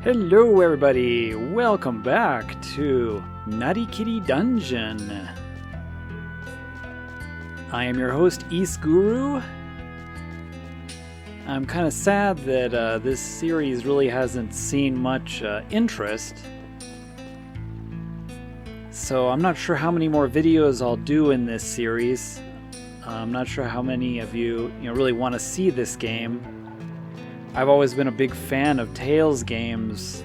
Hello everybody, welcome back to Narikiri Dungeon. I am your host YSGuru. I'm kind of sad that this series really hasn't seen much interest. So I'm not sure how many more videos I'll do in this series. I'm not sure how many of you really want to see this game. I've always been a big fan of Tales games,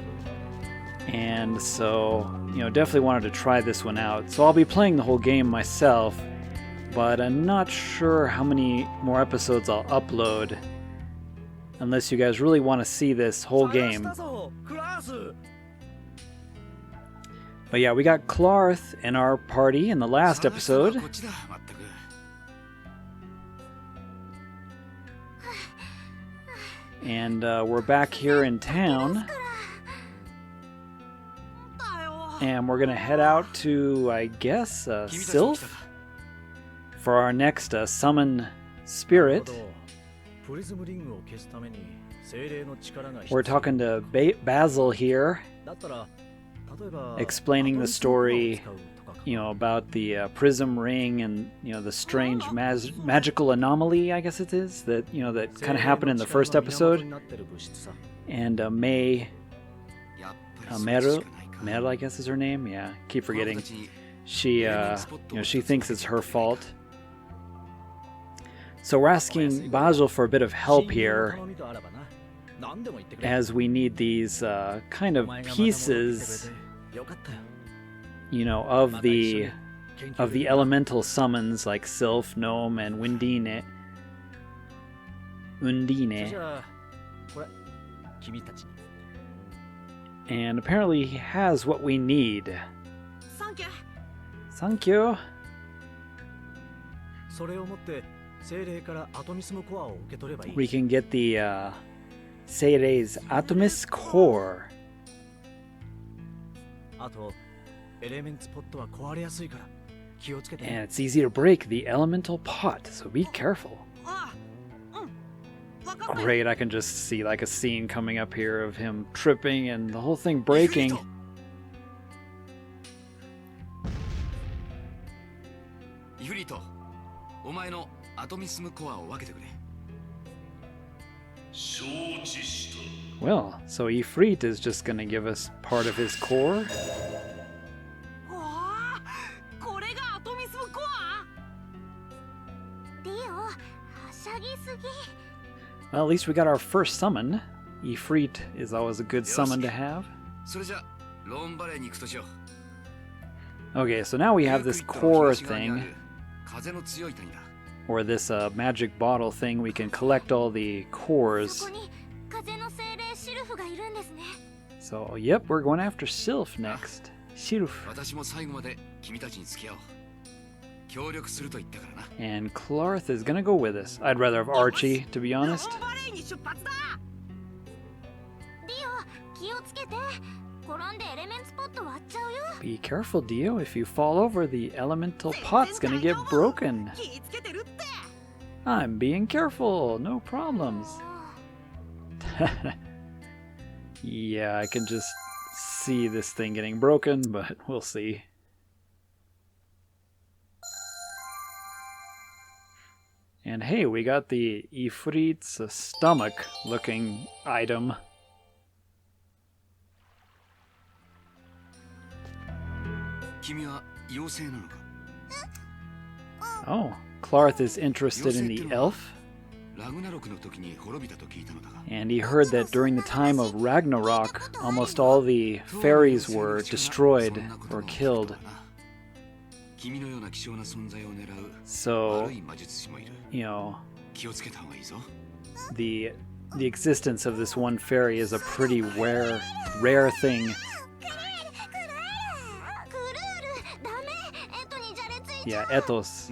and so, definitely wanted to try this one out. So I'll be playing the whole game myself, but I'm not sure how many more episodes I'll upload, unless you guys really want to see this whole game. But yeah, we got Klarth in our party in the last episode. And we're back here in town, and we're gonna head out to, I guess, Sylph for our next summon spirit. We're talking to Basil here, explaining the story, about the prism ring and the strange magical anomaly, I guess it is, that that kind of happened in the first episode. And Meryl, I guess is her name. Yeah, keep forgetting. She she thinks it's her fault. So we're asking Basil for a bit of help here, as we need these kind of pieces, of the elemental summons like Sylph, Gnome, and Undine. And apparently he has what we need. Thank you. We can get the Seirei's Atomis Core. And it's easy to break the elemental pot, so be careful. Great, I can just see like a scene coming up here of him tripping and the whole thing breaking. Well, so Ifrit is just gonna give us part of his core. Well, at least we got our first summon. Ifrit is always a good summon to have. Okay, so now we have this core thing, or this magic bottle thing. We can collect all the cores. So, yep, we're going after Sylph next. Sylph. And Klarth is gonna go with us. I'd rather have Arche, to be honest. Be careful, Dio. If you fall over, the elemental pot's gonna get broken. I'm being careful. No problems. Yeah, I can just see this thing getting broken, but we'll see. And hey, we got the Ifrit's stomach-looking item. Oh, Klarth is interested in the elf. And he heard that during the time of Ragnarok, almost all the fairies were destroyed or killed. So, the existence of this one fairy is a pretty rare thing. Yeah, ethos.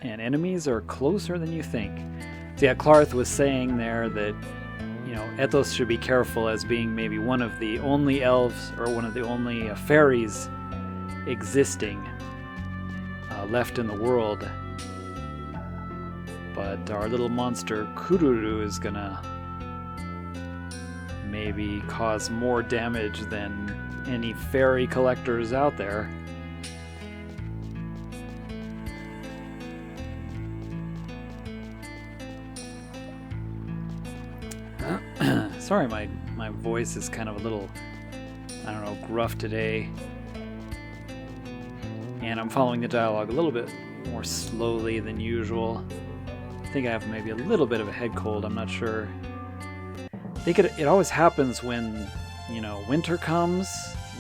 And enemies are closer than you think. So yeah, Klarth was saying there that ethos should be careful as being maybe one of the only elves or one of the only fairies existing left in the world. But our little monster Kururu is gonna maybe cause more damage than any fairy collectors out there. Sorry, my voice is kind of a little, I don't know, gruff today. And I'm following the dialogue a little bit more slowly than usual. I think I have maybe a little bit of a head cold, I'm not sure. I think it always happens when, you know, winter comes,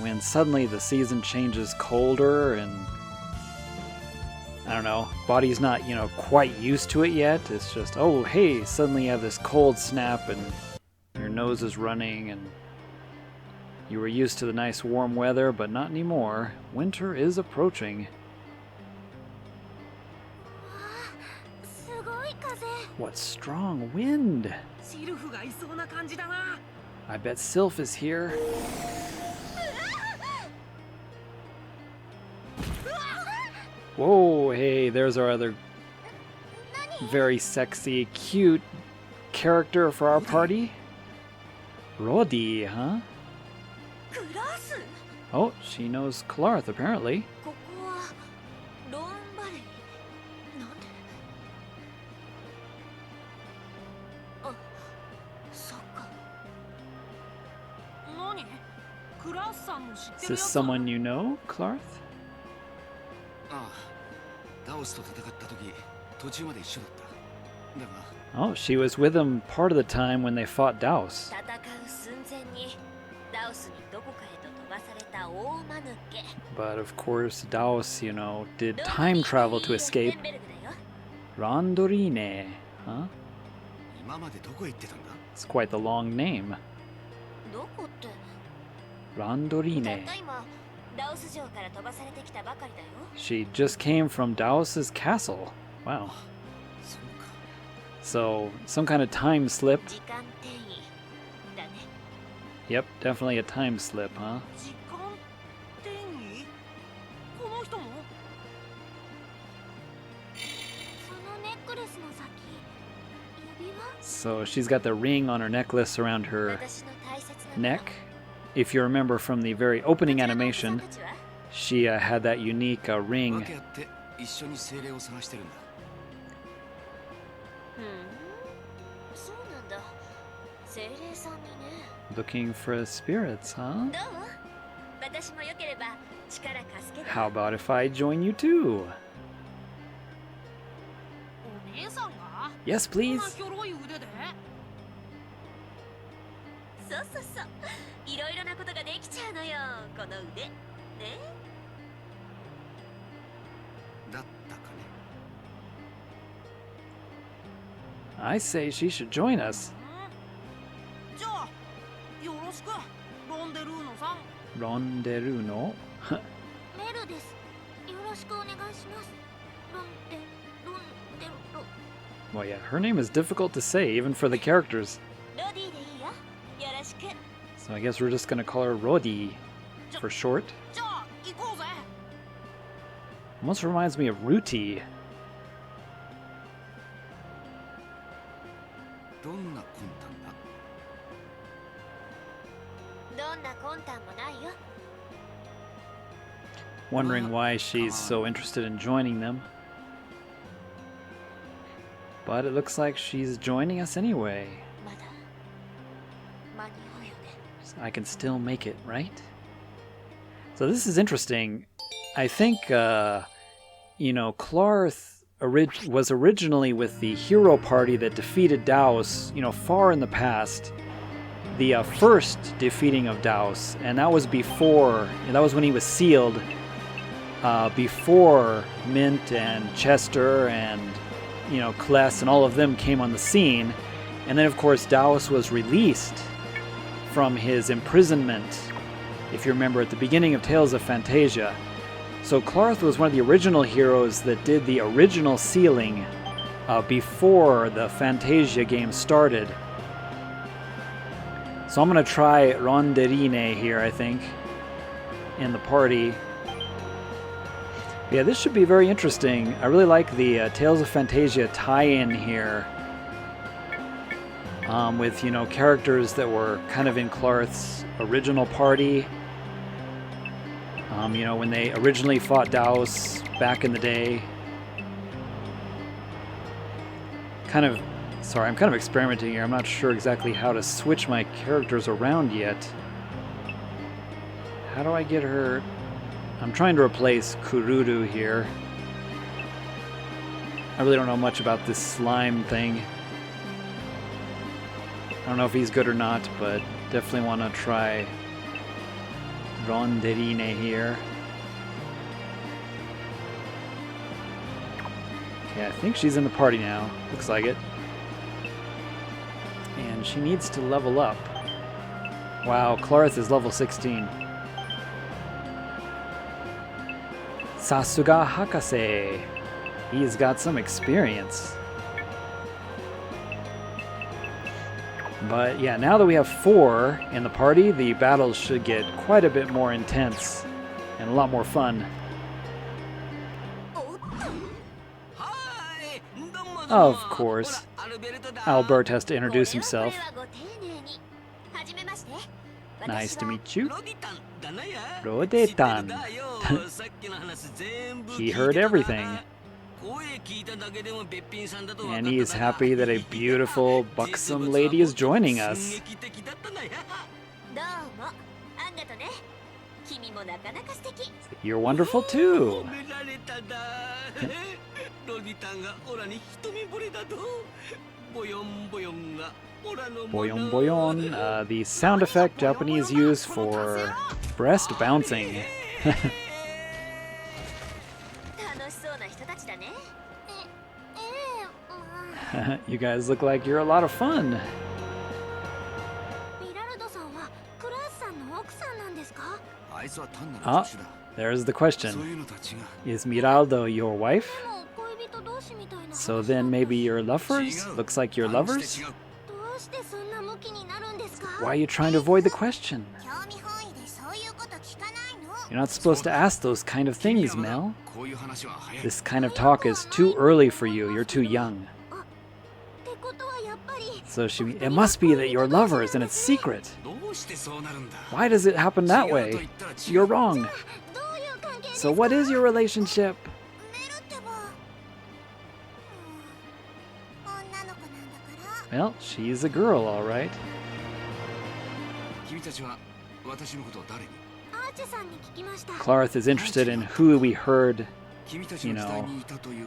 when suddenly the season changes colder and, I don't know, body's not, you know, quite used to it yet. It's just, oh, hey, suddenly you have this cold snap and your nose is running and you were used to the nice warm weather, but not anymore. Winter is approaching. What strong wind! I bet Sylph is here. Whoa, hey, there's our other very sexy, cute character for our party. Rodi, huh? Oh, she knows Klarth, apparently. Is this someone you know, Klarth? Oh, she was with him part of the time when they fought Daos. But of course, Daos, you know, did time travel to escape. Randorine, huh? It's quite the long name. Randorine. She just came from Daos's castle. Wow. So, some kind of time slip. Yep, definitely a time slip, huh? So she's got the ring on her necklace around her neck. If you remember from the very opening animation, she had that unique ring. Looking for spirits, huh? How about if I join you too? Yes, please. I say she should join us. Ronderuno? Well, yeah, her name is difficult to say, even for the characters. So I guess we're just gonna call her Rodi for short. Almost reminds me of Ruti. Wondering why she's so interested in joining them. But it looks like she's joining us anyway. I can still make it, right? So this is interesting. I think, you know, Klarth was originally with the hero party that defeated Daos, you know, far in the past. The first defeating of Daos, and that was before, that was when he was sealed, before Mint and Chester and, you know, Cless and all of them came on the scene. And then, of course, Daos was released from his imprisonment, if you remember, at the beginning of Tales of Phantasia. So Klarth was one of the original heroes that did the original sealing before the Phantasia game started. So I'm going to try Ronderine here, I think, in the party. Yeah, this should be very interesting. I really like the Tales of Phantasia tie-in here. with, you know, characters that were kind of in Klarth's original party. You know, when they originally fought Daos back in the day. Sorry, I'm kind of experimenting here. I'm not sure exactly how to switch my characters around yet. How do I get her? I'm trying to replace Kururu here. I really don't know much about this slime thing. I don't know if he's good or not, but definitely want to try Ronderine here. Okay, I think she's in the party now. Looks like it. And she needs to level up. Wow, Klarth is level 16. Sasuga Hakase. He's got some experience. But yeah, now that we have 4 in the party, the battles should get quite a bit more intense and a lot more fun. Of course, Albert has to introduce himself. Nice to meet you. Rodetan. He heard everything. And he is happy that a beautiful, buxom lady is joining us. You're wonderful too. Boyon boyon, the sound effect Japanese use for breast bouncing. You guys look like you're a lot of fun. Ah, there's the question. Is Miraldo your wife? So then maybe you're lovers? Looks like you're lovers? Why are you trying to avoid the question? You're not supposed to ask those kind of things, Mel. This kind of talk is too early for you. You're too young. So it must be that you're lovers and it's secret. Why does it happen that way? You're wrong. So what is your relationship? Well, she's a girl, all right. Klarth is interested in who we heard, you know,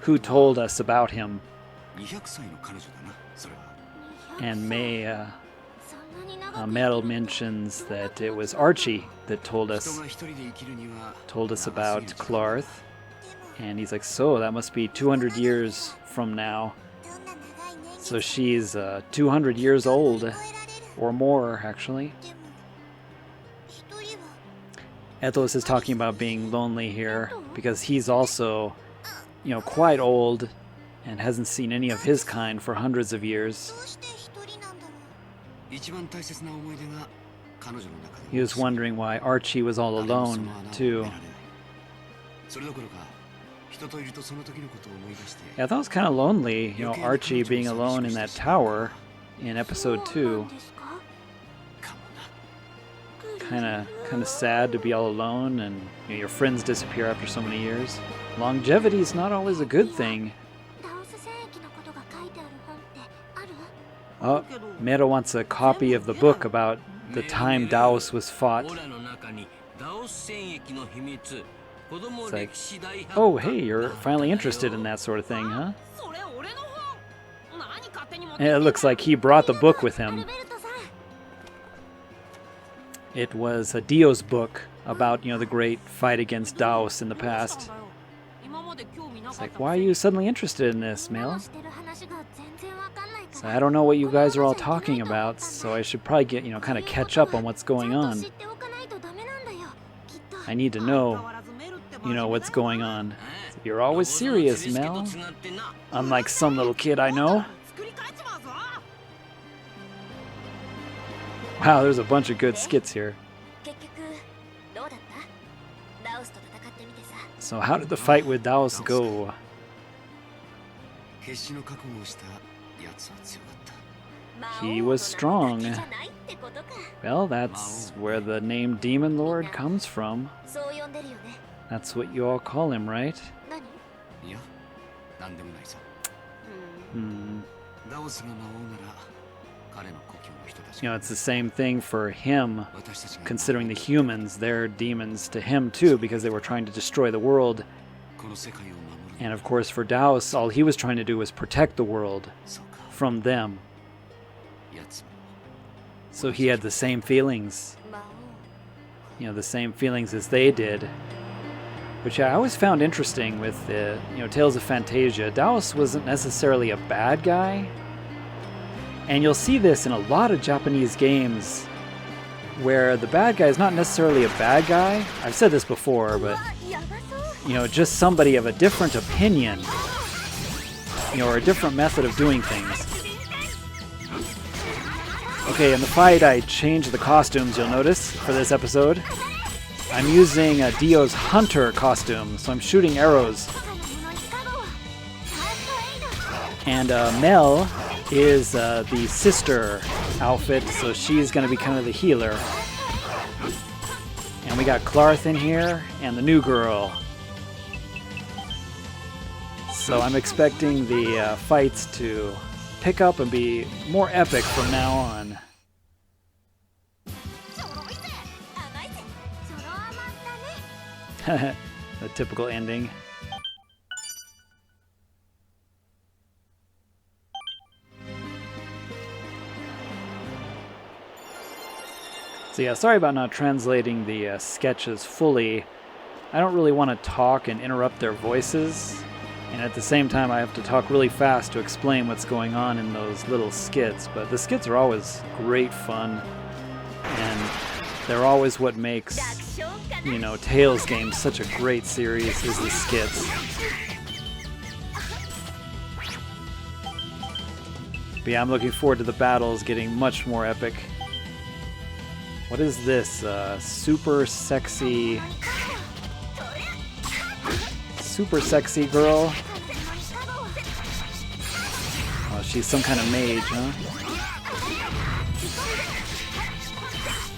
who told us about him. And Mel mentions that it was Arche that told us about Klarth. And he's like, so that must be 200 years from now. So she's 200 years old, or more, actually. Ethos is talking about being lonely here, because he's also, you know, quite old, and hasn't seen any of his kind for hundreds of years. He was wondering why Arche was all alone, too. Yeah, I thought it was kind of lonely, you know, Arche being alone in that tower in episode 2. Kind of sad to be all alone, and you know, your friends disappear after so many years. Longevity is not always a good thing. Oh, Mero wants a copy of the book about the time Daos was fought. It's like, oh, hey, you're finally interested in that sort of thing, huh? And it looks like he brought the book with him. It was a Dio's book about, you know, the great fight against Daos in the past. It's like, why are you suddenly interested in this, Mel? So I don't know what you guys are all talking about, so I should probably get, you know, kind of catch up on what's going on. I need to know, you know, what's going on. You're always serious, Mel. Unlike some little kid I know. Wow, there's a bunch of good skits here. So how did the fight with Daos go? he was strong. Well, that's where the name Demon Lord comes from. That's what you all call him, right? You know, it's the same thing for him, considering the humans, they're demons to him too, because they were trying to destroy the world. And of course for Daos, all he was trying to do was protect the world from them. So he had the same feelings, you know, the same feelings as they did. Which I always found interesting with the, you know, Tales of Phantasia. Daos wasn't necessarily a bad guy. And you'll see this in a lot of Japanese games where the bad guy is not necessarily a bad guy. I've said this before, but, you know, just somebody of a different opinion, you know, or a different method of doing things. Okay, in the fight I changed the costumes, you'll notice, for this episode. I'm using Dio's hunter costume, so I'm shooting arrows. And Mel is the sister outfit, so she's going to be kind of the healer. And we got Klarth in here, and the new girl. So I'm expecting the fights to pick up and be more epic from now on. The typical ending. So yeah, sorry about not translating the sketches fully. I don't really want to talk and interrupt their voices, and at the same time I have to talk really fast to explain what's going on in those little skits, but the skits are always great fun, and they're always what makes, you know, Tales games such a great series, is the skits. But yeah, I'm looking forward to the battles getting much more epic. What is this? Super sexy girl? Oh, she's some kind of mage, huh?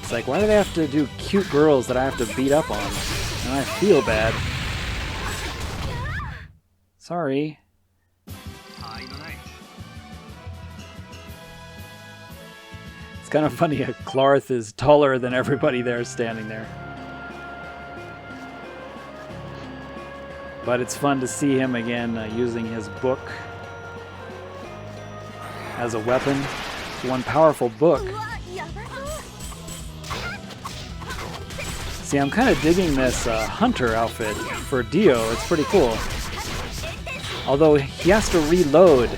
It's like, why do they have to do cute girls that I have to beat up on? And I feel bad. Sorry. It's kind of funny, Klarth is taller than everybody there standing there. But it's fun to see him again using his book as a weapon. It's one powerful book. See, I'm kind of digging this hunter outfit for Dio. It's pretty cool. Although he has to reload.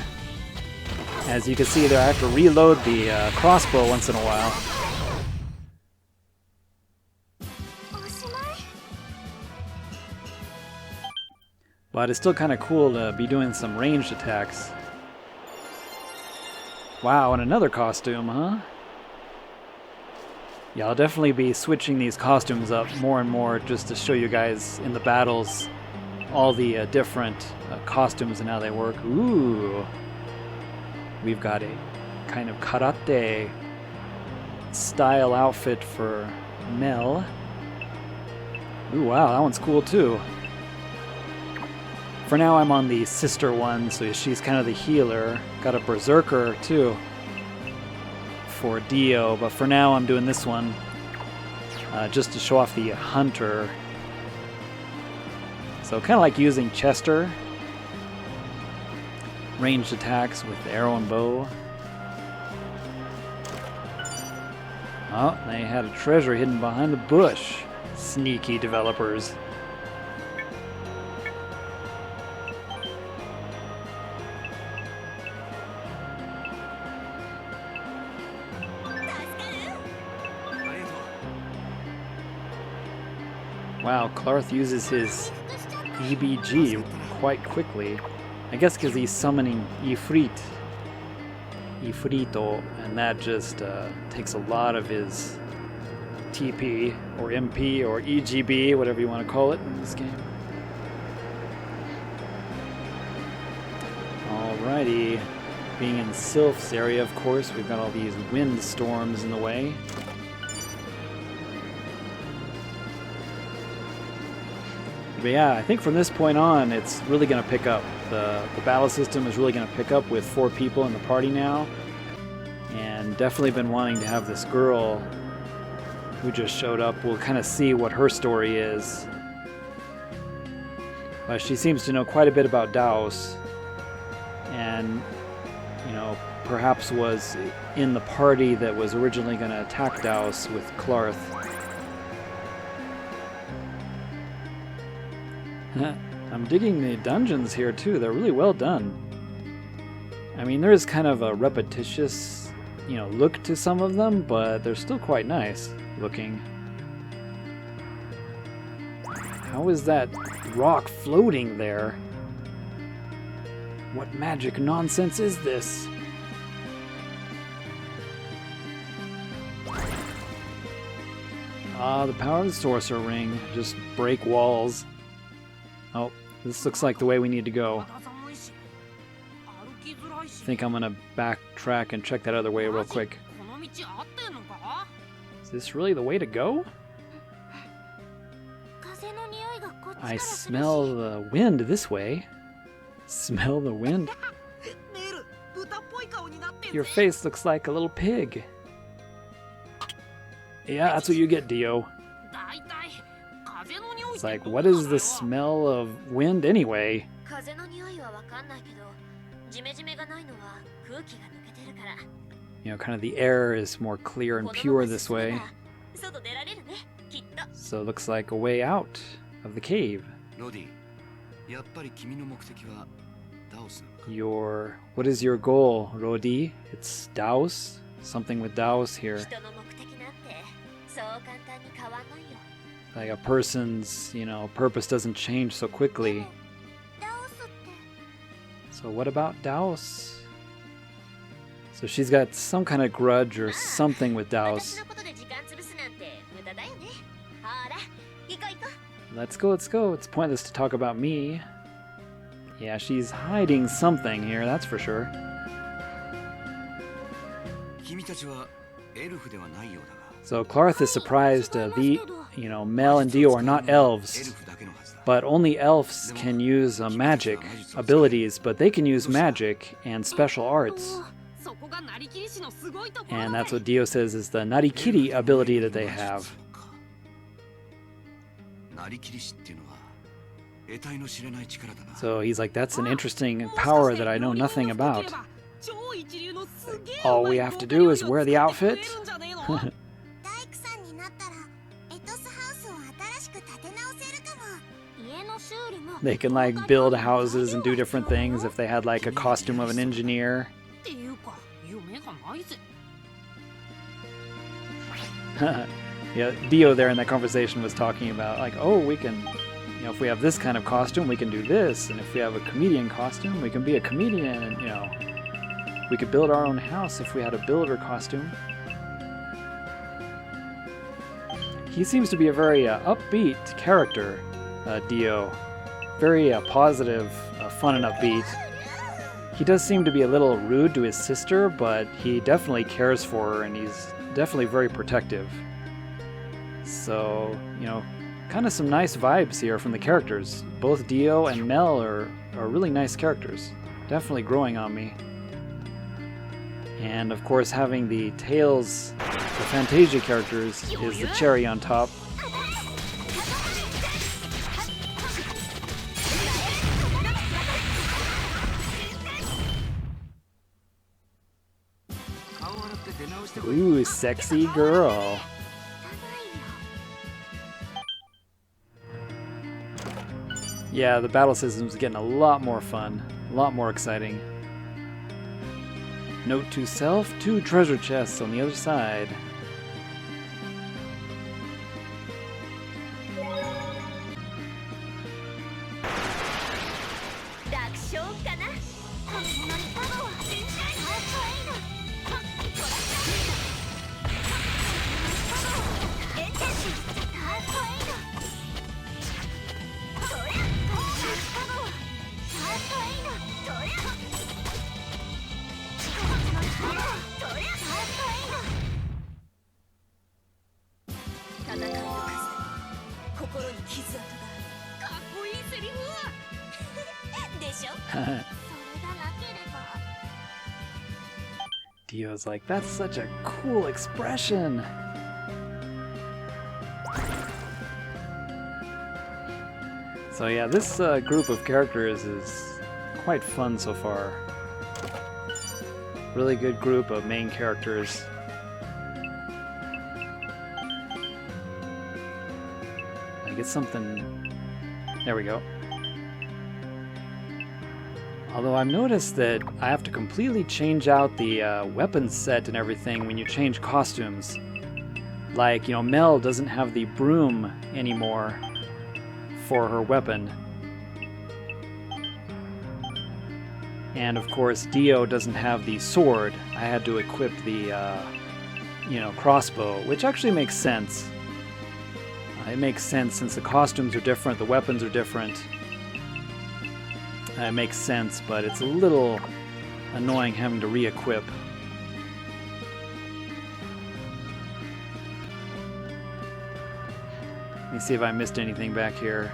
As you can see there, I have to reload the crossbow once in a while. But it's still kind of cool to be doing some ranged attacks. Wow, and another costume, huh? Yeah, I'll definitely be switching these costumes up more and more just to show you guys in the battles all the different costumes and how they work. Ooh! We've got a kind of karate style outfit for Mel. Ooh, wow, that one's cool too. For now I'm on the sister one, so she's kind of the healer. Got a berserker too for Dio, but for now I'm doing this one just to show off the hunter. So kind of like using Chester. Ranged attacks with arrow and bow. Oh, they had a treasure hidden behind the bush. Sneaky developers. Wow, Klarth uses his EBG quite quickly. I guess because he's summoning Ifrito, and that just takes a lot of his TP, or MP, or EGB, whatever you want to call it in this game. Alrighty. Being in Sylph's area, of course, we've got all these wind storms in the way. But yeah, I think from this point on, it's really going to pick up. The battle system is really going to pick up with 4 people in the party now. And definitely been wanting to have this girl who just showed up. We'll kind of see what her story is. She seems to know quite a bit about Daos. And, you know, perhaps was in the party that was originally going to attack Daos with Klarth. I'm digging the dungeons here too. They're really well done. I mean, there is kind of a repetitious, you know, look to some of them, but they're still quite nice looking. How is that rock floating there? What magic nonsense is this? Ah, the power of the sorcerer ring. Just break walls. Oh, this looks like the way we need to go. I think I'm gonna backtrack and check that other way real quick. Is this really the way to go? I smell the wind this way. Smell the wind? Your face looks like a little pig. Yeah, that's what you get, Dio. It's like, what is the smell of wind anyway? You know, kind of the air is more clear and pure this way. So it looks like a way out of the cave. What is your goal, Rodi? It's Daos? Something with Daos here. Like a person's, you know, purpose doesn't change so quickly. So what about Daos? So she's got some kind of grudge or something with Daos. Let's go, let's go. It's pointless to talk about me. Yeah, she's hiding something here, that's for sure. So Klarth is surprised Mel and Dio are not elves, but only elves can use magic abilities, but they can use magic and special arts. And that's what Dio says is the Narikiri ability that they have. So he's like, that's an interesting power that I know nothing about. All we have to do is wear the outfit. They can like build houses and do different things if they had like a costume of an engineer. Yeah, Dio there in that conversation was talking about like, oh, we can, you know, if we have this kind of costume, we can do this, and if we have a comedian costume, we can be a comedian, and you know, we could build our own house if we had a builder costume. He seems to be a very upbeat character, Dio. Very positive, fun and upbeat. He does seem to be a little rude to his sister, but he definitely cares for her, and he's definitely very protective. So, you know, kind of some nice vibes here from the characters. Both Dio and Mel are really nice characters. Definitely growing on me. And of course, having the Tales of Phantasia characters is the cherry on top. Ooh, sexy girl. Yeah, the battle system's getting a lot more fun, a lot more exciting. Note to self, 2 treasure chests on the other side. Dio's like, that's such a cool expression. So yeah, this group of characters is quite fun so far. Really good group of main characters. I get something... There we go. Although I've noticed that I have to completely change out the weapon set and everything when you change costumes. Like, you know, Mel doesn't have the broom anymore for her weapon. And of course, Dio doesn't have the sword. I had to equip the, you know, crossbow, which actually makes sense. It makes sense since the costumes are different, the weapons are different. It makes sense, but it's a little annoying having to re-equip. Let me see if I missed anything back here.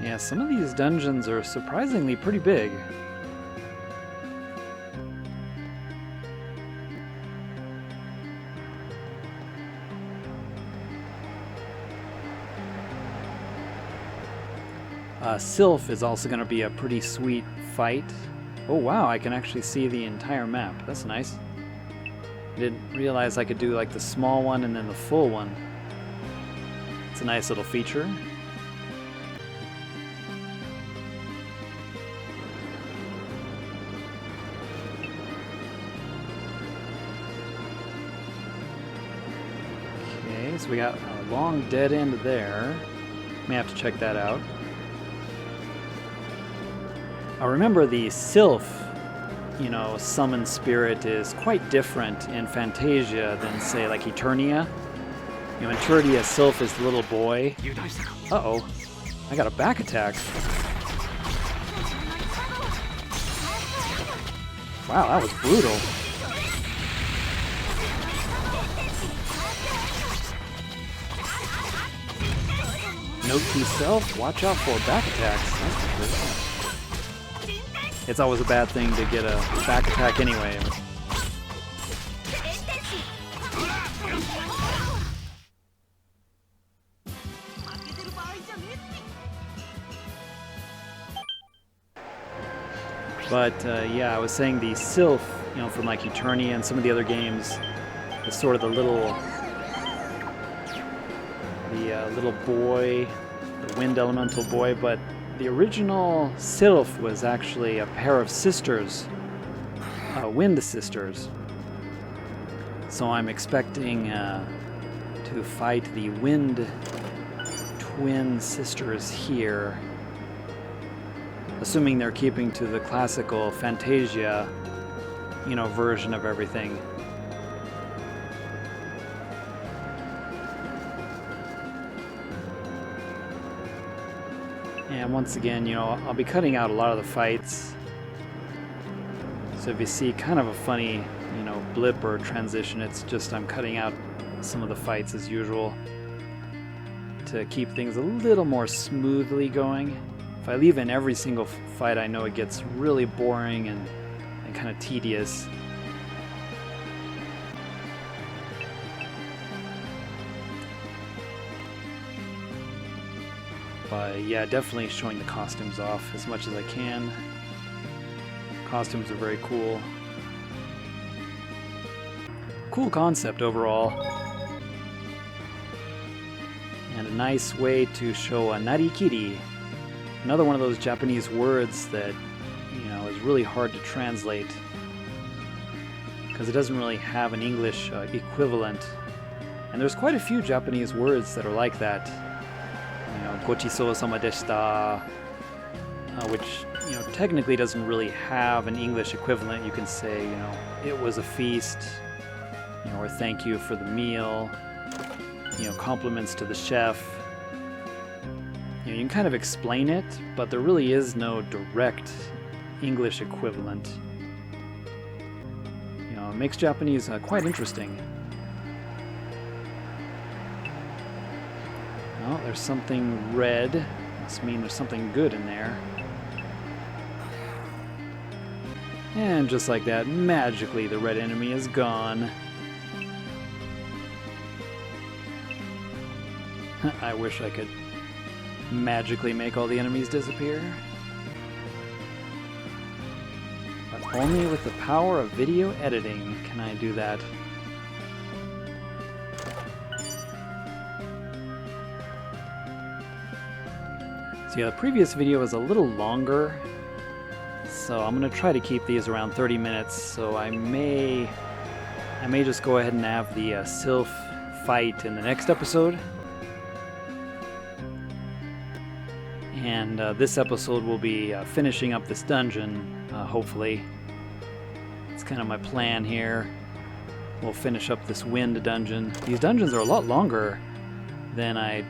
Yeah, some of these dungeons are surprisingly pretty big. Sylph is also going to be a pretty sweet fight. Oh wow, I can actually see the entire map. That's nice. I didn't realize I could do like the small one and then the full one. It's a nice little feature. Okay, so we got a long dead end there. May have to check that out. I remember the Sylph, you know, summon spirit is quite different in Phantasia than, say, like Eternia. You know, in Eternia, Sylph is the little boy. Uh-oh, I got a back attack. Wow, that was brutal. Note to self, watch out for back attacks. That's good. It's always a bad thing to get a back attack anyway. But yeah, I was saying the Sylph, you know, from like Eternia and some of the other games, is sort of the little boy, the wind elemental boy, but the original Sylph was actually a pair of sisters, wind sisters. So I'm expecting to fight the wind twin sisters here, assuming they're keeping to the classical Phantasia, you know, version of everything. And once again, you know, I'll be cutting out a lot of the fights. So if you see kind of a funny, you know, blip or transition, it's just I'm cutting out some of the fights as usual to keep things a little more smoothly going. If I leave in every single fight, I know it gets really boring and kind of tedious. But yeah, definitely showing the costumes off as much as I can. Costumes are very cool. Cool concept overall. And a nice way to show a narikiri. Another one of those Japanese words that, you know, is really hard to translate because it doesn't really have an English equivalent. And there's quite a few Japanese words that are like that. You know, gochisousama deshita, which, you know, technically doesn't really have an English equivalent. You can say, you know, it was a feast, you know, or thank you for the meal, you know, compliments to the chef. You know, you can kind of explain it, but there really is no direct English equivalent. You know, it makes Japanese quite interesting. Oh, there's something red. Must mean there's something good in there. And just like that, magically the red enemy is gone. I wish I could magically make all the enemies disappear. But only with the power of video editing can I do that. So yeah, the previous video was a little longer, so I'm going to try to keep these around 30 minutes, so I may just go ahead and have the Sylph fight in the next episode. And this episode will be finishing up this dungeon, hopefully. It's kind of my plan here. We'll finish up this wind dungeon. These dungeons are a lot longer than I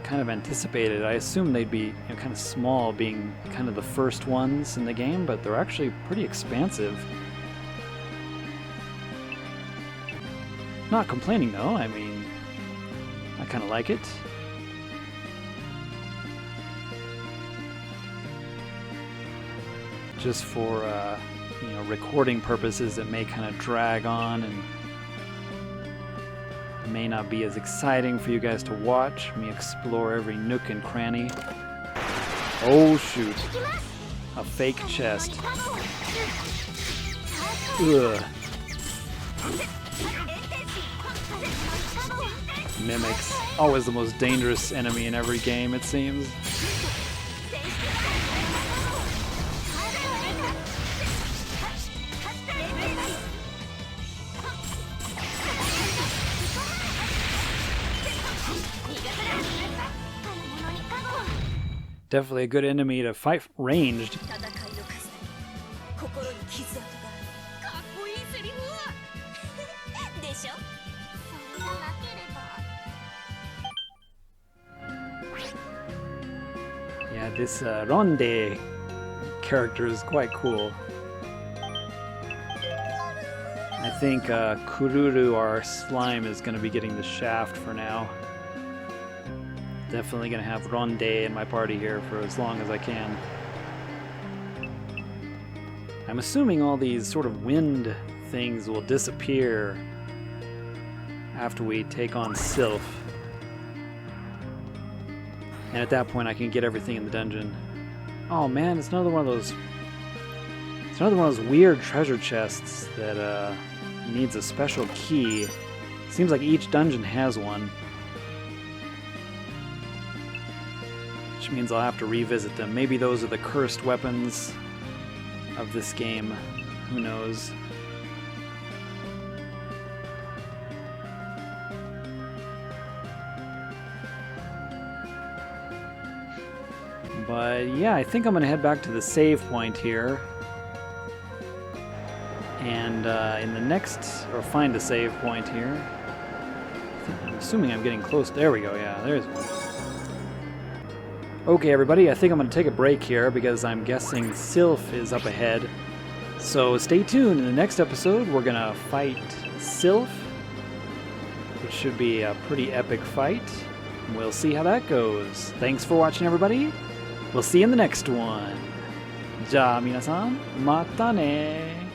kind of anticipated. I assumed they'd be kind of small, being kind of the first ones in the game, but they're actually pretty expansive. Not complaining though, I mean, I kind of like it. Just for recording purposes, it may kind of drag on and may not be as exciting for you guys to watch me explore every nook and cranny. Oh shoot, a fake chest. Ugh. Mimics, always the most dangerous enemy in every game, it seems. Definitely a good enemy to fight ranged. Yeah, this Ronde character is quite cool. I think Kururu, our slime, is going to be getting the shaft for now. Definitely going to have Ronde in my party here for as long as I can. I'm assuming all these sort of wind things will disappear after we take on Sylph. And at that point I can get everything in the dungeon. Oh man, it's another one of those weird treasure chests that needs a special key. Seems like each dungeon has one. Which means I'll have to revisit them. Maybe those are the cursed weapons of this game. Who knows? But yeah, I think I'm going to head back to the save point here. And in the next, or find a save point here. I'm assuming I'm getting close. There we go, yeah, there's one. Okay, everybody, I think I'm going to take a break here because I'm guessing Sylph is up ahead. So stay tuned. In the next episode, we're going to fight Sylph, which should be a pretty epic fight. We'll see how that goes. Thanks for watching, everybody. We'll see you in the next one. じゃあ皆さん、またね。